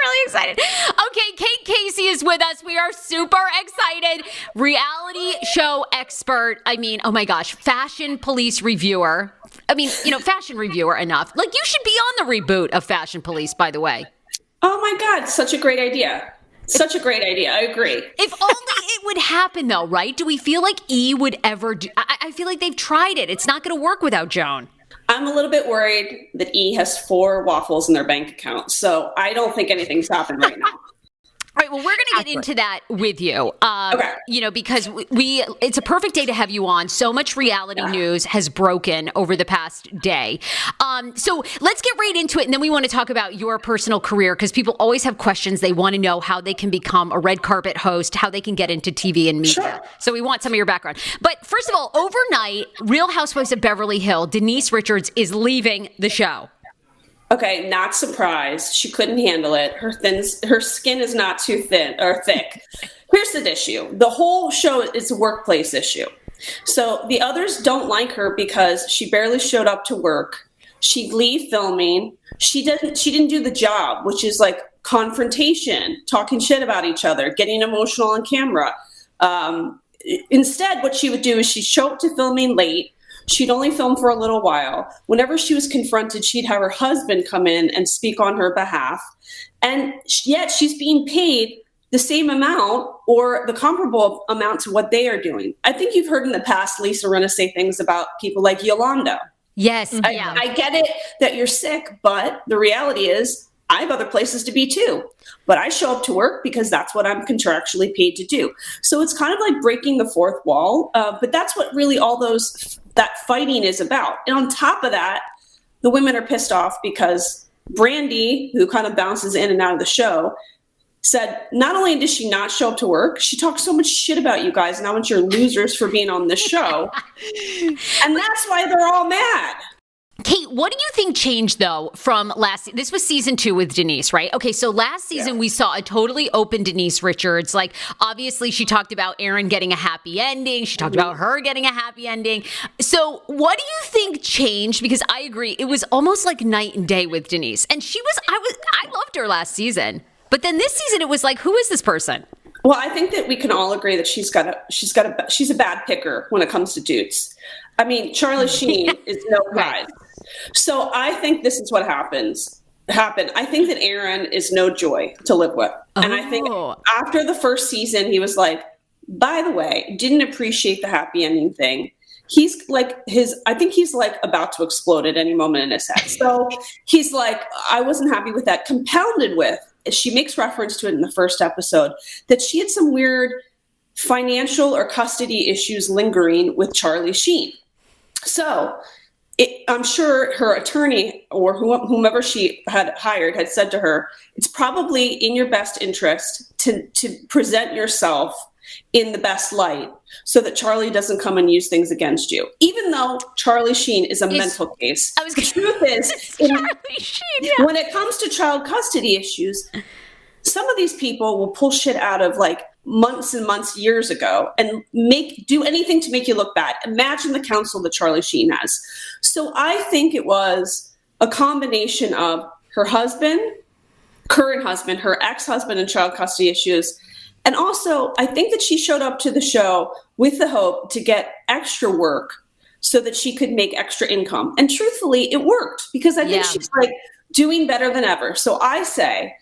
really excited. Okay, Kate Casey is with us. We are super excited. Reality show expert. I mean, oh my gosh, fashion police reviewer. I mean, fashion reviewer enough. Like, you should be on the reboot of Fashion Police, by the way. Oh my God, such a great idea. Such a great idea. I agree. If only it would happen, though, right? Do we feel like E would ever do? I feel like they've tried it. It's not going to work without Joan. I'm a little bit worried that E has 4 waffles in their bank account. So I don't think anything's happened right now. All right, well, we're going to get into that with you, okay. Because it's a perfect day to have you on. So much reality news has broken over the past day. So let's get right into it. And then we want to talk about your personal career, because people always have questions. They want to know how they can become a red carpet host, how they can get into TV and media. Sure. So we want some of your background. But first of all, overnight, Real Housewives of Beverly Hills, Denise Richards is leaving the show. Okay, not surprised. She couldn't handle it. Her skin is not too thin or thick. Here's the issue. The whole show is a workplace issue. So the others don't like her because she barely showed up to work. She'd leave filming. She didn't do the job, which is like confrontation, talking shit about each other, getting emotional on camera. Instead, what she would do is she'd show up to filming late. She'd only film for a little while. Whenever she was confronted, she'd have her husband come in and speak on her behalf. And yet she's being paid the same amount or the comparable amount to what they are doing. I think you've heard in the past Lisa Rinna say things about people like Yolanda. Yes. I get it that you're sick, but the reality is I have other places to be too. But I show up to work because that's what I'm contractually paid to do. So it's kind of like breaking the fourth wall. But that's what really that fighting is about. And on top of that, the women are pissed off because Brandi, who kind of bounces in and out of the show, said not only did she not show up to work, she talked so much shit about you guys and how much you're losers for being on this show. And that's why they're all mad. Kate, what do you think changed, though, from this was season 2 with Denise, right? Okay, so last season we saw a totally open Denise Richards. Like, obviously, she talked about Aaron getting a happy ending. She talked about her getting a happy ending. So what do you think changed? Because I agree, it was almost like night and day with Denise. And I loved her last season. But then this season, it was like, who is this person? Well, I think that we can all agree that she's a bad picker when it comes to dudes. I mean, Charlie Sheen is no prize. So I think this is what happened. I think that Aaron is no joy to live with. And I think after the first season, he was like, by the way, didn't appreciate the happy ending thing. I think he's like about to explode at any moment in his head. So he's like, I wasn't happy with that. Compounded with, she makes reference to it in the first episode, that she had some weird financial or custody issues lingering with Charlie Sheen. So I'm sure her attorney or whomever she had hired had said to her, it's probably in your best interest to present yourself in the best light so that Charlie doesn't come and use things against you. Even though Charlie Sheen is a mental case. The truth is, when it comes to child custody issues, some of these people will pull shit out of like months and months, years ago, and do anything to make you look bad. Imagine the counsel that Charlie Sheen has. So I think it was a combination of her husband, current husband, her ex-husband, and child custody issues. And also, I think that she showed up to the show with the hope to get extra work so that she could make extra income. And truthfully, it worked because I think she's like doing better than ever. So I say,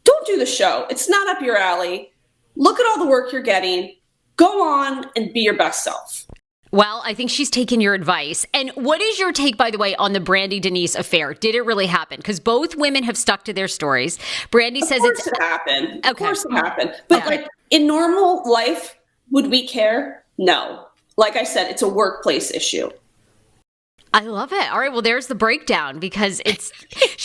don't do the show. It's not up your alley. Look at all the work you're getting. Go on and be your best self. Well, I think she's taken your advice. And what is your take, by the way, on the Brandi Denise affair? Did it really happen? Because both women have stuck to their stories. Brandi says it happened. Okay. Of course it happened. But like in normal life, would we care? No. Like I said, it's a workplace issue. I love it. All right. Well, there's the breakdown because she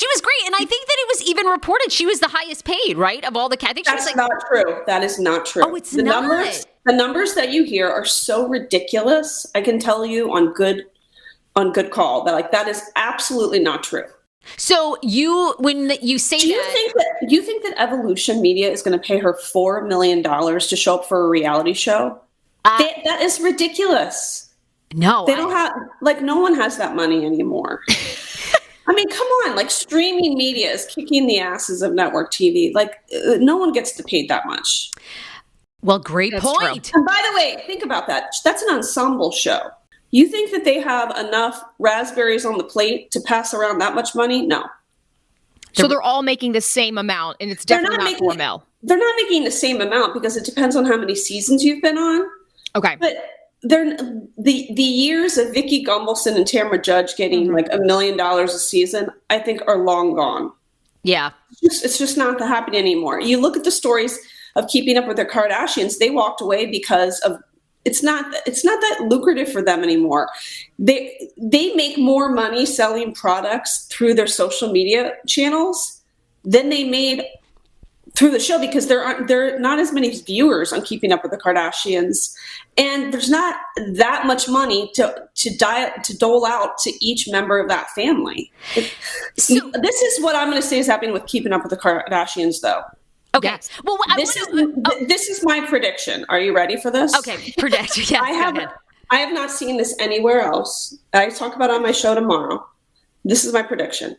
was great. And I think that it was even reported she was the highest paid, right? Of all the I think she was like, not true. That is not true. Oh, it's not. The numbers that you hear are so ridiculous. I can tell you on good call that is absolutely not true. So when you say do you think that Evolution Media is going to pay her $4 million to show up for a reality show? That is ridiculous. No, they don't have no one has that money anymore. I mean, come on, like streaming media is kicking the asses of network TV. Like no one gets paid that much. Well, great That's point. true. And by the way, think about that. That's an ensemble show. You think that they have enough raspberries on the plate to pass around that much money? No. So they're all making the same amount, and it's definitely not 4 mil. They're not making the same amount because it depends on how many seasons you've been on. Okay. But the years of Vicky Gumbelson and Tamra Judge getting like $1 million a season, I think are long gone. Yeah. It's just not happening anymore. You look at the stories of Keeping Up with the Kardashians, they walked away because of it's not that lucrative for them anymore. They make more money selling products through their social media channels than they made through the show because there are not as many viewers on Keeping Up with the Kardashians, and there's not that much money to dole out to each member of that family. This is what I'm going to say is happening with Keeping Up with the Kardashians, though. Okay. Yes. Well, this is my prediction. Are you ready for this? Okay. Predict. Yes. I have not seen this anywhere else. I talk about it on my show tomorrow. This is my prediction.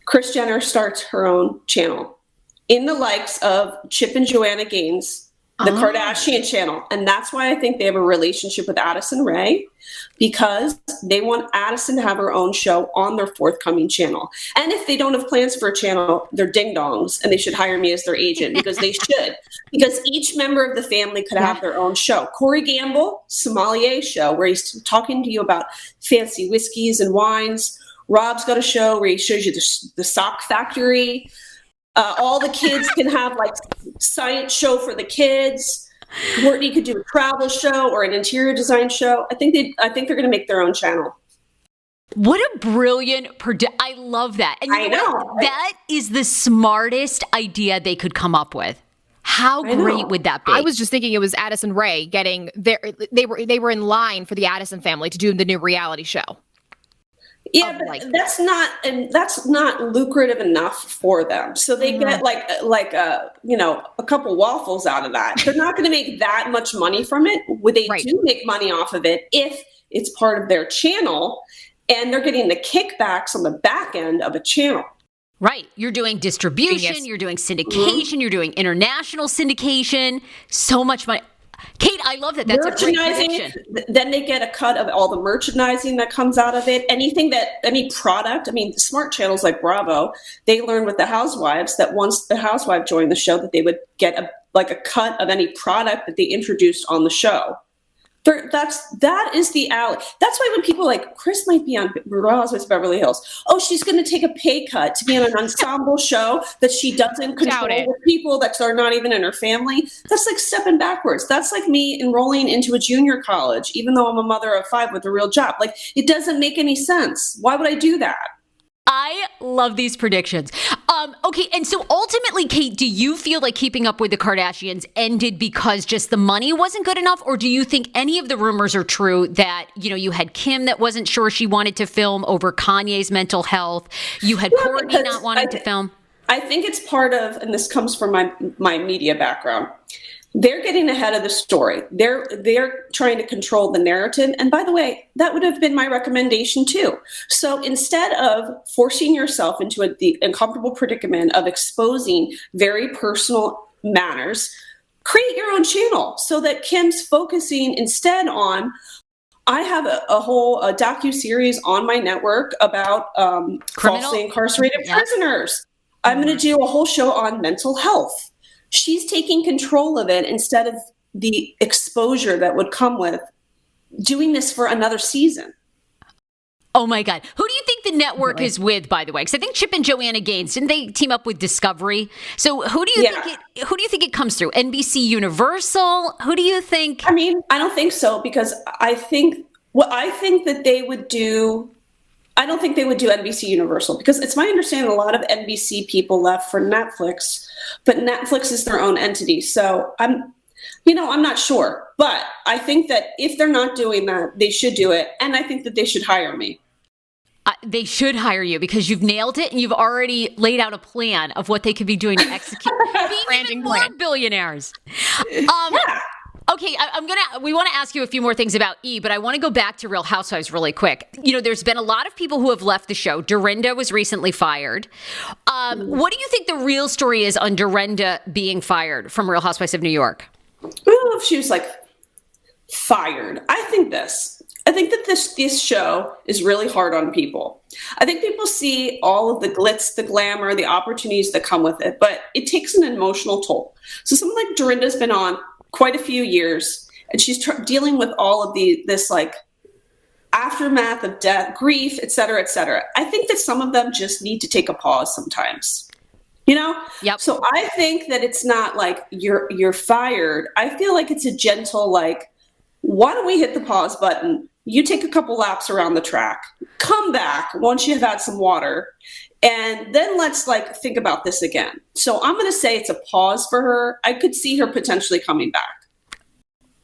Kris Jenner starts her own channel in the likes of Chip and Joanna Gaines, the Kardashian channel. And that's why I think they have a relationship with Addison Rae, because they want Addison to have her own show on their forthcoming channel. And if they don't have plans for a channel, they're ding-dongs, and they should hire me as their agent because they should. Because each member of the family could have their own show. Corey Gamble, sommelier show, where he's talking to you about fancy whiskeys and wines. Rob's got a show where he shows you the sock factory. All the kids can have like science show for the kids. Courtney could do a travel show or an interior design show. I think they're going to make their own channel. What a brilliant I love that. And you know what? Right? That is the smartest idea they could come up with. How great would that be? I was just thinking it was Addison Rae getting there. They were in line for the Addison family to do the new reality show. Yeah, but that's not lucrative enough for them. So they get a couple waffles out of that. They're not going to make that much money from it. They do make money off of it if it's part of their channel, and they're getting the kickbacks on the back end of a channel. Right. You're doing distribution, you're doing syndication, you're doing international syndication. So much money. Kate, I love that. That's a great prediction. Then they get a cut of all the merchandising that comes out of it. Any product. I mean, smart channels like Bravo, they learned with the Housewives that once the housewife joined the show, that they would get a cut of any product that they introduced on the show. That is the alley. That's why when people like Kris might be on Real Housewives of Beverly Hills, she's going to take a pay cut to be on an ensemble show that she doesn't control with people that are not even in her family. That's like stepping backwards. That's like me enrolling into a junior college, even though I'm a mother of 5 with a real job. Like, it doesn't make any sense. Why would I do that? I love these predictions. Okay, and so ultimately, Kate, do you feel like Keeping Up with the Kardashians ended because just the money wasn't good enough? Or do you think any of the rumors are true that, you had Kim that wasn't sure she wanted to film over Kanye's mental health? You had Kourtney not wanting to film? I think it's part of, and this comes from my media background, they're getting ahead of the story. They're trying to control the narrative. And by the way, that would have been my recommendation too. So instead of forcing yourself into the uncomfortable predicament of exposing very personal matters, create your own channel so that Kim's focusing instead on, I have a whole docu-series on my network about falsely incarcerated prisoners. I'm going to do a whole show on mental health. She's taking control of it instead of the exposure that would come with doing this for another season. Oh my God. Who do you think the network is with, by the way? Because I think Chip and Joanna Gaines, didn't they team up with Discovery? So who do you think it comes through? NBC Universal? Who do you think? I mean, I don't think so, because I think that they would do, I don't think they would do NBC Universal, because it's my understanding a lot of NBC people left for Netflix, but Netflix is their own entity. So I'm not sure, but I think that if they're not doing that, they should do it. And I think that they should hire me. They should hire you because you've nailed it and you've already laid out a plan of what they could be doing to execute. Being even more billionaires. Okay, Okay, we want to ask you a few more things about E, but I want to go back to Real Housewives really quick. There's been a lot of people who have left the show. Dorinda was recently fired. What do you think the real story is on Dorinda being fired from Real Housewives of New York? I don't know if she was fired. I think that this show is really hard on people. I think people see all of the glitz, the glamour, the opportunities that come with it, but it takes an emotional toll. So someone like Dorinda's been on quite a few years, and she's dealing with all of this aftermath of death, grief, et cetera, et cetera. I think that some of them just need to take a pause sometimes. Yep. So I think that it's not like you're fired. I feel like it's a gentle, why don't we hit the pause button? You take a couple laps around the track, come back once you've had some water, and then let's think about this again. So I'm going to say it's a pause for her. I could see her potentially coming back.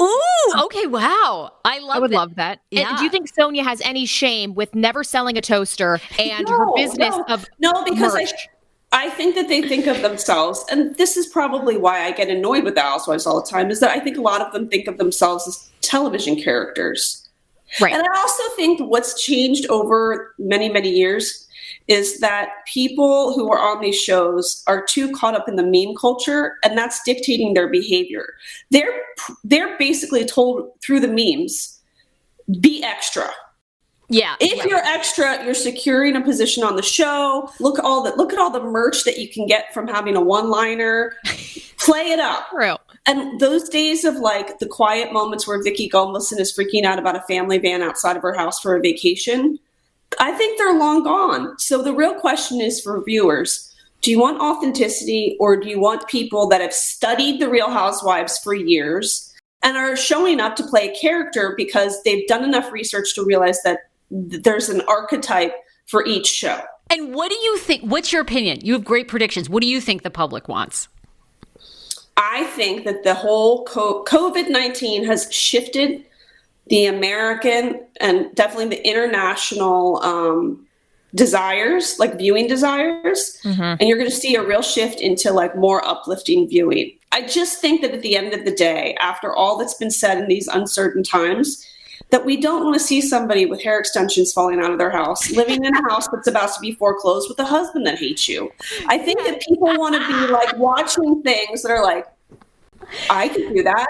Ooh, okay, wow. I would love that. Yeah. And do you think Sonia has any shame with never selling a toaster and her business of because merch? I think that they think of themselves, and this is probably why I get annoyed with the Housewives all the time, is that I think a lot of them think of themselves as television characters. Right. And I also think what's changed over many, many years is that people who are on these shows are too caught up in the meme culture, and that's dictating their behavior. They're basically told through the memes, be extra. Yeah. If you're extra, you're securing a position on the show. Look at all the merch that you can get from having a one-liner. Play it up. True. And those days of the quiet moments where Vicky Gunvalson is freaking out about a family van outside of her house for a vacation, I think they're long gone. So the real question is for viewers, do you want authenticity, or do you want people that have studied the Real Housewives for years and are showing up to play a character because they've done enough research to realize that there's an archetype for each show? And what do you think? What's your opinion? You have great predictions. What do you think the public wants? I think that the whole COVID-19 has shifted the American and definitely the international desires, viewing desires. Mm-hmm. And you're going to see a real shift into more uplifting viewing. I just think that at the end of the day, after all that's been said in these uncertain times, that we don't want to see somebody with hair extensions falling out of their house, living in a house that's about to be foreclosed with a husband that hates you. I think that people want to be watching things that are I could do that.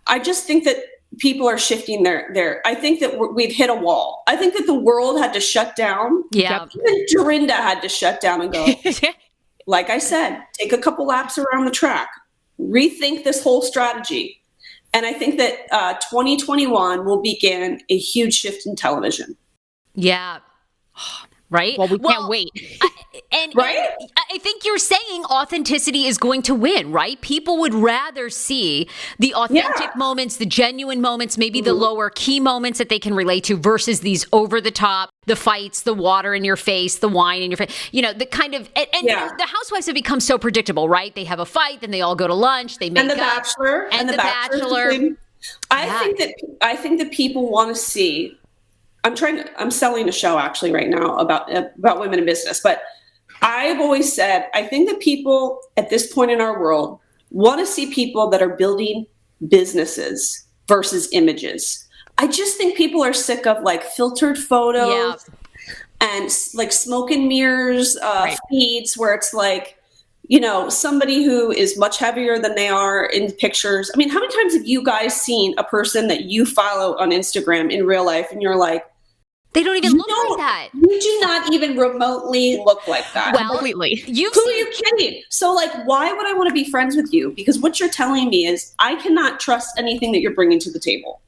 I just think that people are shifting their I think that we've hit a wall. I think that the world had to shut down. Yeah. Even Dorinda had to shut down and go, like I said, take a couple laps around the track, rethink this whole strategy. And I think that 2021 will begin a huge shift in television. Yeah. Right? Well, we can't wait. Right? And I think you're saying authenticity is going to win, right? People would rather see the authentic moments, the genuine moments, maybe the lower key moments that they can relate to versus these over the top, the fights, the water in your face, the wine in your face, the kind of, the Housewives have become so predictable, right? They have a fight, then they all go to lunch, they make and the up, Bachelor and the Bachelor. I think that people want to see. I'm selling a show actually right now about women in business, but I've always said, I think that people at this point in our world want to see people that are building businesses versus images. I just think people are sick of filtered photos and smoke and mirrors feeds where it's somebody who is much heavier than they are in pictures. I mean, how many times have you guys seen a person that you follow on Instagram in real life and you're like, they don't even look like that. You do not even remotely look like that. Well, completely. Who are you kidding? So why would I want to be friends with you? Because what you're telling me is I cannot trust anything that you're bringing to the table.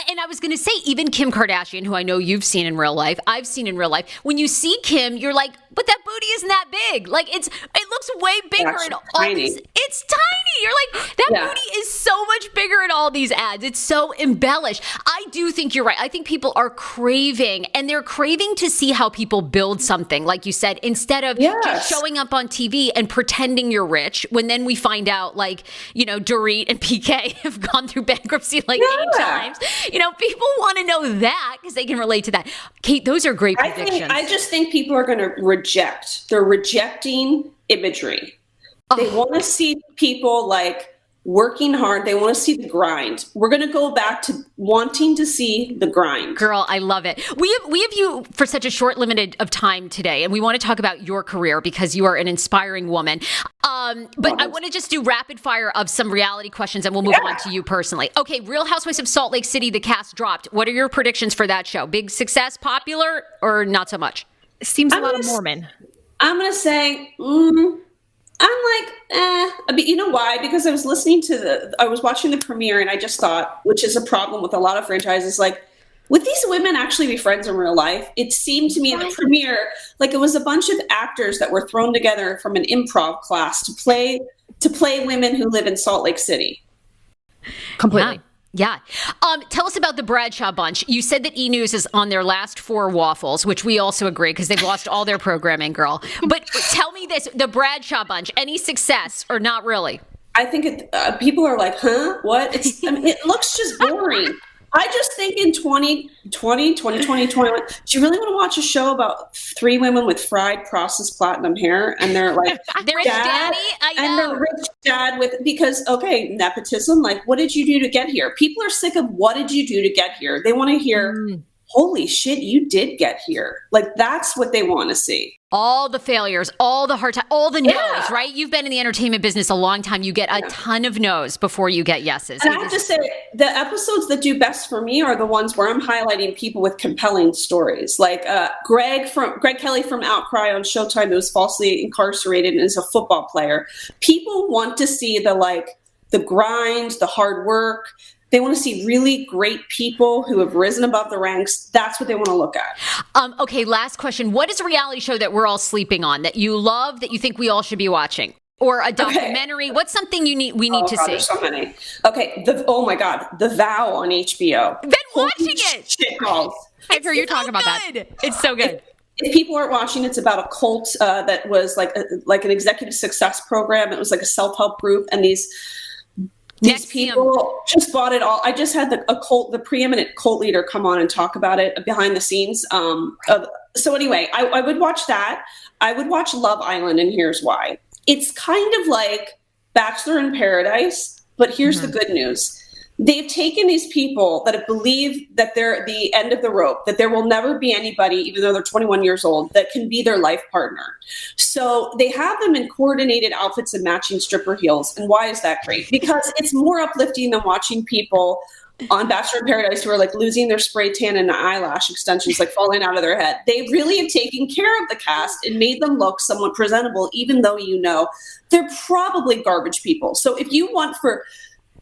And I was going to say, even Kim Kardashian, who I know you've seen in real life, I've seen in real life. When you see Kim, you're like, but that booty isn't that big. It looks way bigger in all these. It's tiny. You're like, that booty is so much bigger in all these ads. It's so embellished. I do think you're right. I think people are craving, and they're craving to see how people build something, like you said, instead of just showing up on TV and pretending you're rich. When then we find out, Dorit and PK have gone through bankruptcy 8 times. People want to know that because they can relate to that. Kate, those are great predictions. I just think people are going to reject. They're rejecting imagery. They want to see people working hard. They want to see the grind. We're going to go back to wanting to see the grind. Girl, I love it. We have you for such a short limited of time today, and we want to talk about your career because you are an inspiring woman. But I want to just do rapid fire of some reality questions, and we'll move on to you personally. Okay, Real Housewives of Salt Lake City, the cast dropped. What are your predictions for that show? Big success, popular, or not so much? Seems a lot of Mormon. I'm going to say, I'm like, I mean, you know why? Because I was I was watching the premiere, and I just thought, which is a problem with a lot of franchises, like, would these women actually be friends in real life? It seemed to me at the premiere like it was a bunch of actors that were thrown together from an improv class to play women who live in Salt Lake City. Completely. Yeah. Tell us about the Bradshaw bunch. You said that E! News is on their last 4 waffles, which we also agree because they've lost all their programming, girl. But tell me this, the Bradshaw bunch, any success or not really? I think people are like, huh? What? It looks just boring. I just think in 2020, 2021, do you really want to watch a show about 3 women with fried processed platinum hair and they're like, they're rich daddy? I know. And they're rich dad because, okay, nepotism, like, what did you do to get here? People are sick of what did you do to get here? They want to hear, holy shit, you did get here. Like, that's what they want to see. All the failures, all the hard times, all the no's, right? You've been in the entertainment business a long time. You get a ton of no's before you get yeses. And I have to say, the episodes that do best for me are the ones where I'm highlighting people with compelling stories. Like Greg Kelly from Outcry on Showtime, who was falsely incarcerated and is a football player. People want to see the grind, the hard work. They want to see really great people who have risen above the ranks. That's what they want to look at. Okay, last question. What is a reality show that we're all sleeping on that you love, that you think we all should be watching? Or a documentary? Okay. What's something we need to see? There's so many. Okay, oh my God, The Vow on HBO. Been watching it. Shit balls. I've heard you talk about that. It's so good. If people aren't watching, it's about a cult that was like an executive success program. It was like a self-help group, and these people just bought it all. I just had the preeminent cult leader come on and talk about it behind the scenes. So anyway, I would watch that. I would watch Love Island, and here's why. It's kind of like Bachelor in Paradise, but here's the good news. They've taken these people that have believed that they're the end of the rope, that there will never be anybody, even though they're 21 years old, that can be their life partner. So they have them in coordinated outfits and matching stripper heels. And why is that great? Because it's more uplifting than watching people on Bachelor in Paradise who are like losing their spray tan and eyelash extensions, like falling out of their head. They really have taken care of the cast and made them look somewhat presentable, even though they're probably garbage people. So if you want for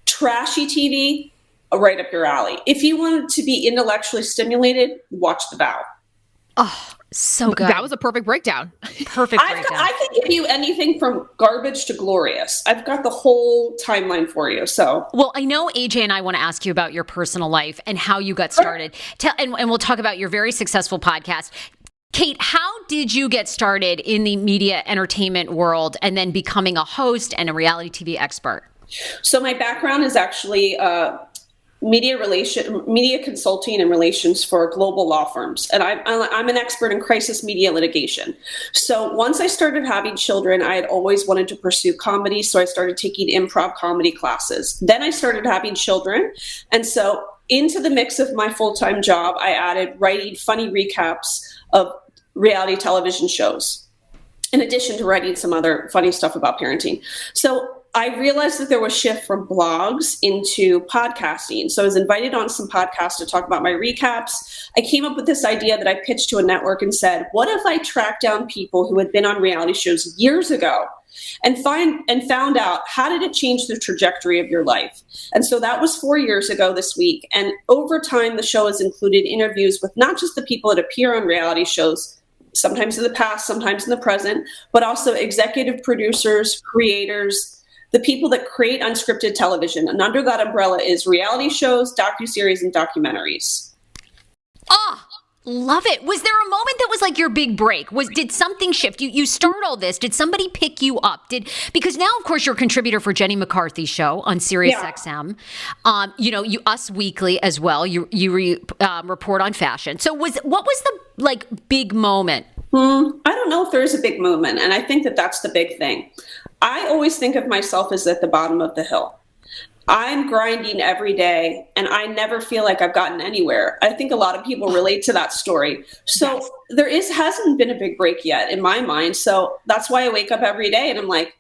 trashy TV, right up your alley. If you want to be intellectually stimulated, watch The Vow. Oh, so good. That was a perfect breakdown. Perfect breakdown. I can give you anything from garbage to glorious. I've got the whole timeline for you. So, well, I know AJ and I want to ask you about your personal life and how you got started. And we'll talk about your very successful podcast. Kate, how did you get started in the media entertainment world and then becoming a host and a reality TV expert? So my background is actually media consulting and relations for global law firms. And I'm an expert in crisis media litigation. So once I started having children, I had always wanted to pursue comedy. So I started taking improv comedy classes. Then I started having children. And so into the mix of my full-time job, I added writing funny recaps of reality television shows, in addition to writing some other funny stuff about parenting. So I realized that there was a shift from blogs into podcasting. So I was invited on some podcasts to talk about my recaps. I came up with this idea that I pitched to a network and said, what if I tracked down people who had been on reality shows years ago and found out how did it change the trajectory of your life? And so that was 4 years ago this week. And over time, the show has included interviews with not just the people that appear on reality shows, sometimes in the past, sometimes in the present, but also executive producers, creators, the people that create unscripted television. And under that umbrella is reality shows, docuseries, and documentaries. Oh, love it. Was there a moment that was like your big break? Did something shift? You start all this. Did somebody pick you up? Because now, of course, you're a contributor for Jenny McCarthy's show on SiriusXM. You Us Weekly as well. You report on fashion. So what was the big moment? I don't know if there is a big moment. And I think that that's the big thing. I always think of myself as at the bottom of the hill. I'm grinding every day and I never feel like I've gotten anywhere. I think a lot of people relate to that story. So yes. Hasn't been a big break yet in my mind. So that's why I wake up every day and I'm like,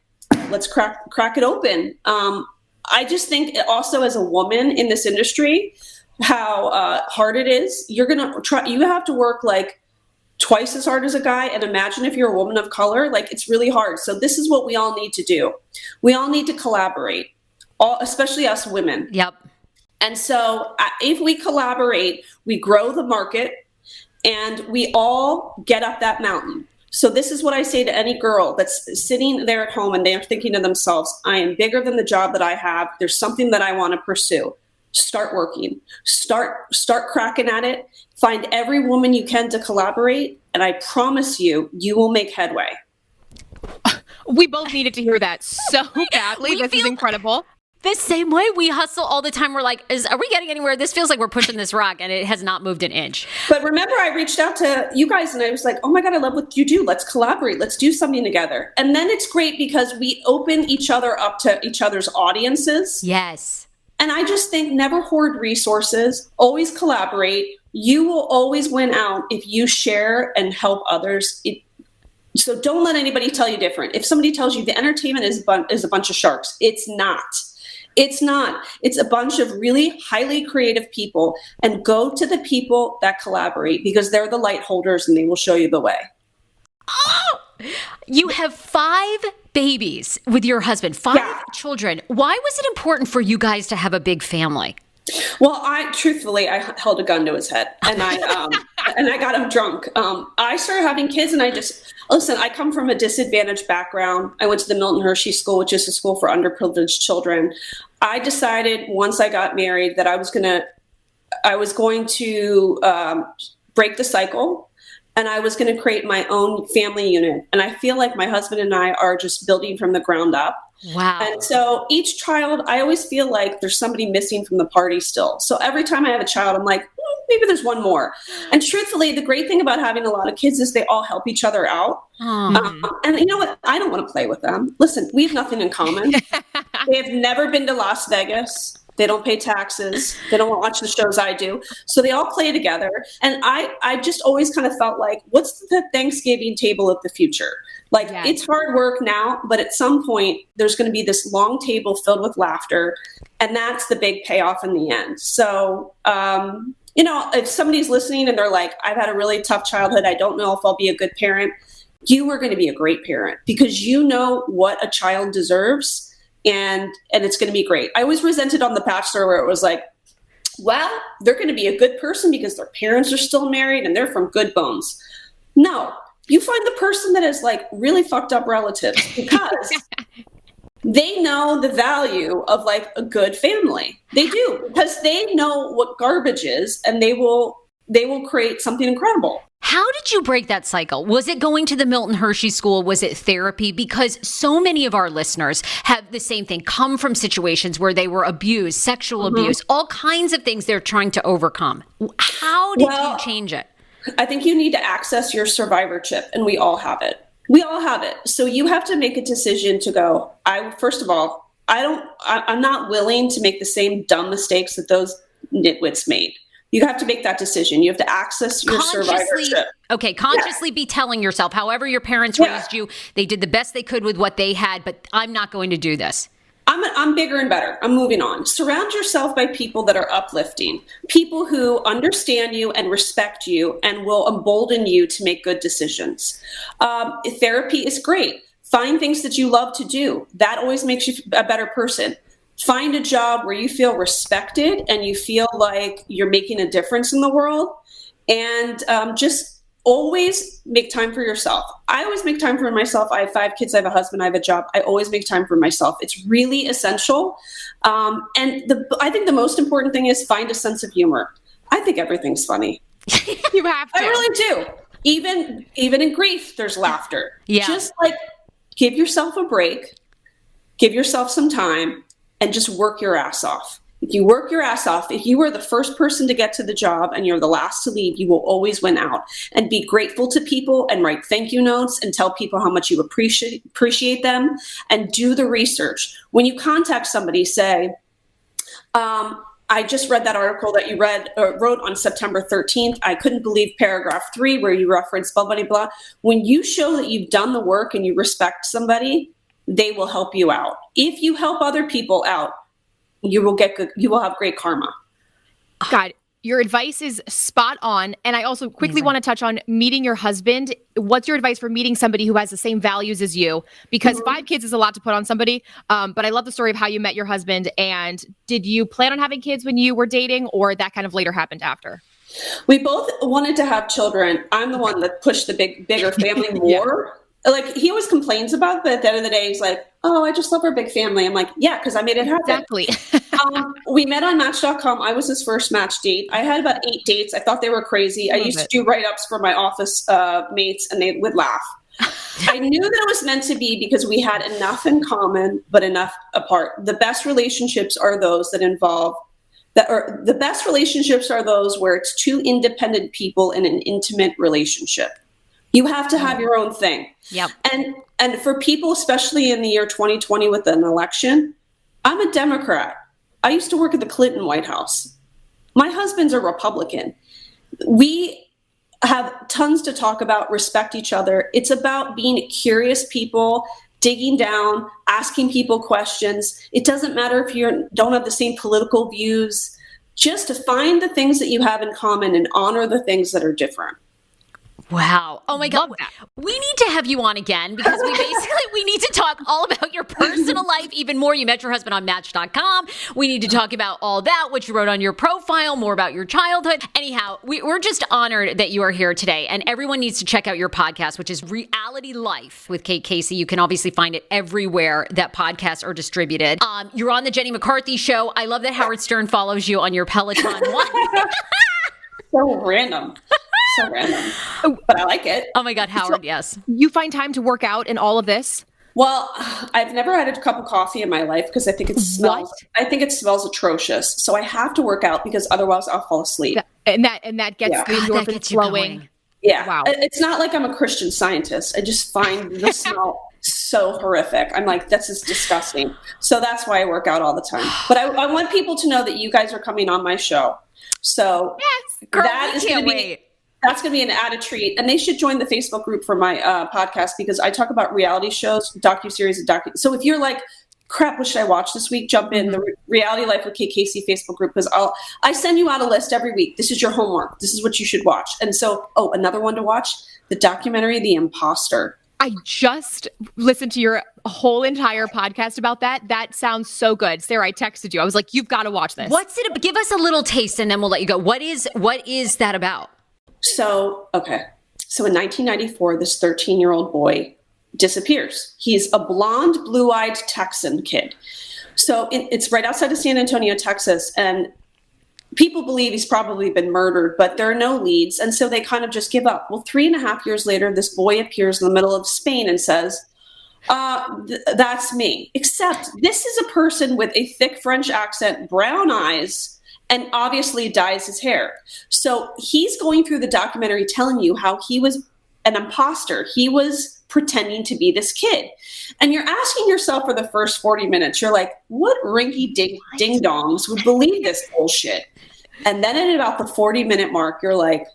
let's crack it open. I just think also as a woman in this industry, how hard it is. You have to work like twice as hard as a guy. And imagine if you're a woman of color, like it's really hard. So this is what we all need to do. We all need to collaborate. Especially us women. Yep. And so if we collaborate, we grow the market and we all get up that mountain. So this is what I say to any girl that's sitting there at home and they're thinking to themselves, I am bigger than the job that I have. There's something that I want to pursue. Start working, start cracking at it. Find every woman you can to collaborate. And I promise you, you will make headway. We both needed to hear that so badly. This is incredible. The same way we hustle all the time. We're like, are we getting anywhere? This feels like we're pushing this rock and it has not moved an inch. But remember, I reached out to you guys and I was like, oh my God, I love what you do. Let's collaborate. Let's do something together. And then it's great because we open each other up to each other's audiences. Yes. And I just think never hoard resources, always collaborate. You will always win out if you share and help others. So don't let anybody tell you different. If somebody tells you the entertainment is a bunch of sharks, it's not. It's not. It's a bunch of really highly creative people, and go to the people that collaborate because they're the light holders and they will show you the way. Oh, you have 5 babies with your husband, 5 children. Why was it important for you guys to have a big family? Well, I held a gun to his head and I got him drunk. I started having kids and I come from a disadvantaged background. I went to the Milton Hershey School, which is a school for underprivileged children. I decided once I got married that I was going to break the cycle and I was going to create my own family unit. And I feel like my husband and I are just building from the ground up. Wow. And so each child, I always feel like there's somebody missing from the party still. So every time I have a child, I'm like, maybe there's one more. And truthfully, the great thing about having a lot of kids is they all help each other out. And you know what? I don't want to play with them. Listen, we have nothing in common. They have never been to Las Vegas. They don't pay taxes. They don't watch the shows I do. So they all play together. And I just always kind of felt like, what's the Thanksgiving table of the future? Like, It's hard work now, but at some point there's going to be this long table filled with laughter. And that's the big payoff in the end. So, if somebody's listening and they're like, I've had a really tough childhood, I don't know if I'll be a good parent. You are going to be a great parent because you know what a child deserves. And it's going to be great. I always resented on The Bachelor where it was like, well, they're going to be a good person because their parents are still married and they're from good bones. No, you find the person that is like really fucked up relatives because they know the value of like a good family. They do because they know what garbage is and they will create something incredible. How did you break that cycle? Was it going to the Milton Hershey School? Was it therapy? Because so many of our listeners have the same thing, come from situations where they were abused, sexual abuse, all kinds of things they're trying to overcome. How did you change it? I think you need to access your survivor chip, and we all have it. We all have it. So you have to make a decision to go, I'm not willing to make the same dumb mistakes that those nitwits made. You have to make that decision. You have to access your survivorship. Okay, consciously be telling yourself, however your parents raised you, they did the best they could with what they had, but I'm not going to do this. I'm bigger and better. I'm moving on. Surround yourself by people that are uplifting, people who understand you and respect you and will embolden you to make good decisions. Therapy is great. Find things that you love to do. That always makes you a better person. Find a job where you feel respected and you feel like you're making a difference in the world, and just always make time for yourself. I always make time for myself. I have 5 kids. I have a husband. I have a job. I always make time for myself. It's really essential. I think the most important thing is find a sense of humor. I think everything's funny. You have to. I really do. Even in grief, there's laughter. Yeah. Just like give yourself a break, give yourself some time, and just work your ass off. If you work your ass off, if you are the first person to get to the job and you're the last to leave, you will always win out. And be grateful to people and write thank you notes and tell people how much you appreciate them, and do the research. When you contact somebody, say, I just read that article that you wrote on September 13th. I couldn't believe paragraph 3 where you reference blah, blah, blah. When you show that you've done the work and you respect somebody, they will help you out. If you help other people out, you will have great karma. God, your advice is spot on. And I also quickly want to touch on meeting your husband. What's your advice for meeting somebody who has the same values as you? Because 5 kids is a lot to put on somebody. But I love the story of how you met your husband. And did you plan on having kids when you were dating, or that kind of later happened after? We both wanted to have children. I'm the one that pushed the bigger family more. Like, he always complains about it, but at the end of the day, he's like, oh, I just love our big family. I'm like, yeah, because I made it happen. Exactly. We met on Match.com. I was his first match date. I had about 8 dates. I thought they were crazy. I used to do write-ups for my office mates, and they would laugh. I knew that it was meant to be because we had enough in common, but enough apart. The best relationships are those the best relationships are those where it's 2 independent people in an intimate relationship. You have to have your own thing. Yep. And for people, especially in the year 2020 with an election, I'm a Democrat. I used to work at the Clinton White House. My husband's a Republican. We have tons to talk about, respect each other. It's about being curious people, digging down, asking people questions. It doesn't matter if you don't have the same political views. Just to find the things that you have in common and honor the things that are different. Wow. Oh my God. We need to have you on again because we need to talk all about your personal life even more. You met your husband on Match.com. We need to talk about all that, what you wrote on your profile, more about your childhood. Anyhow, we're just honored that you are here today, and everyone needs to check out your podcast, which is RealityLife with Kate Casey. You can obviously find it everywhere that podcasts are distributed. You're on the Jenny McCarthy show. I love that Howard Stern follows you on your Peloton one. So random. So random, but I like it. Oh my God, Howard, yes. You find time to work out in all of this? Well, I've never had a cup of coffee in my life because I think it smells. I think it smells atrocious. So I have to work out because otherwise I'll fall asleep. And that gets the endorphins flowing. Yeah. Wow. It's not like I'm a Christian Scientist. I just find the smell so horrific. I'm like, this is disgusting. So that's why I work out all the time. But I want people to know that you guys are coming on my show. So yes, girl, that is going to be. That's going to be an added treat. And they should join the Facebook group for my podcast because I talk about reality shows, docuseries, and So if you're like, crap, what should I watch this week? Jump in the Reality Life with Kate Casey Facebook group because I send you out a list every week. This is your homework. This is what you should watch. And so, another one to watch, the documentary, The Imposter. I just listened to your whole entire podcast about that. That sounds so good. Sarah, I texted you. I was like, you've got to watch this. What's it? Give us a little taste and then we'll let you go. What is that about? So in 1994, this 13-year-old boy disappears. He's a blonde, blue-eyed Texan kid. So it's right outside of San Antonio, Texas, and people believe he's probably been murdered, but there are no leads, and so they kind of just give up. Well, 3.5 years later, this boy appears in the middle of Spain and says, that's me. Except this is a person with a thick French accent, brown eyes, and obviously dyes his hair. So he's going through the documentary telling you how he was an imposter. He was pretending to be this kid. And you're asking yourself for the first 40 minutes, you're like, what rinky ding-dongs would believe this bullshit? And then at about the 40-minute mark, you're like,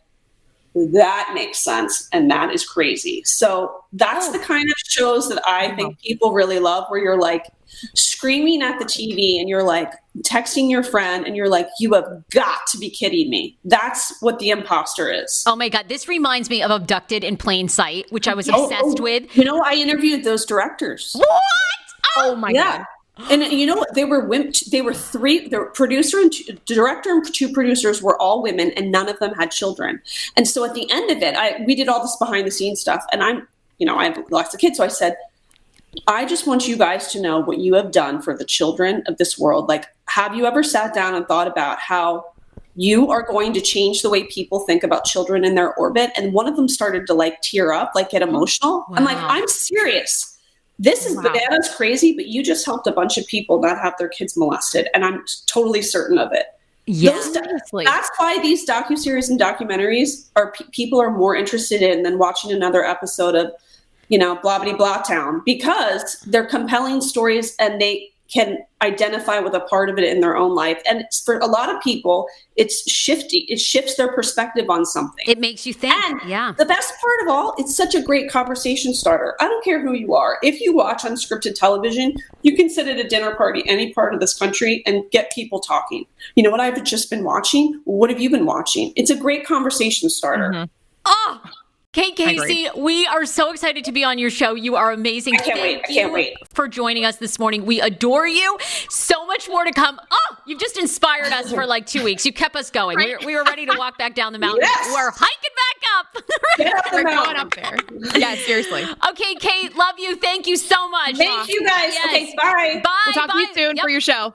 that makes sense. And that is crazy. So that's the kind of shows that I think people really love, where you're like screaming at the TV and you're like texting your friend and you're like, you have got to be kidding me. That's what The Imposter is. Oh my God. This reminds me of Abducted in Plain Sight, which I was obsessed with. You know, I interviewed those directors. What? Oh my God. And you know what? They were women. They were three. The producer and director and 2 producers were all women, and none of them had children. And so at the end of it, we did all this behind the scenes stuff. And I have lots of kids, so I said, I just want you guys to know what you have done for the children of this world. Like, have you ever sat down and thought about how you are going to change the way people think about children in their orbit? And one of them started to like tear up, like get emotional. Wow. I'm like, I'm serious. This is bananas crazy, but you just helped a bunch of people not have their kids molested. And I'm totally certain of it. Yes. That's why these docuseries and documentaries people are more interested in than watching another episode of, blah, blah, blah town, because they're compelling stories and they can identify with a part of it in their own life. And for a lot of people, it's shifty. It shifts their perspective on something. It makes you think. And yeah. the best part of all, it's such a great conversation starter. I don't care who you are. If you watch unscripted television, you can sit at a dinner party, any part of this country, and get people talking. You know what I've just been watching? What have you been watching? It's a great conversation starter. Mm-hmm. Oh, Kate Casey, we are so excited to be on your show. You are amazing. I can't wait for joining us this morning. We adore you. So much more to come. Oh, you've just inspired us for like 2 weeks. You kept us going. Right. We were ready to walk back down the mountain. Yes. We're hiking back up. Get up the We're mountain. going up there. Yeah, seriously. Okay, Kate, love you. Thank you so much. Thank you guys. Yes. Okay, bye. Bye. We'll talk to you soon for your show.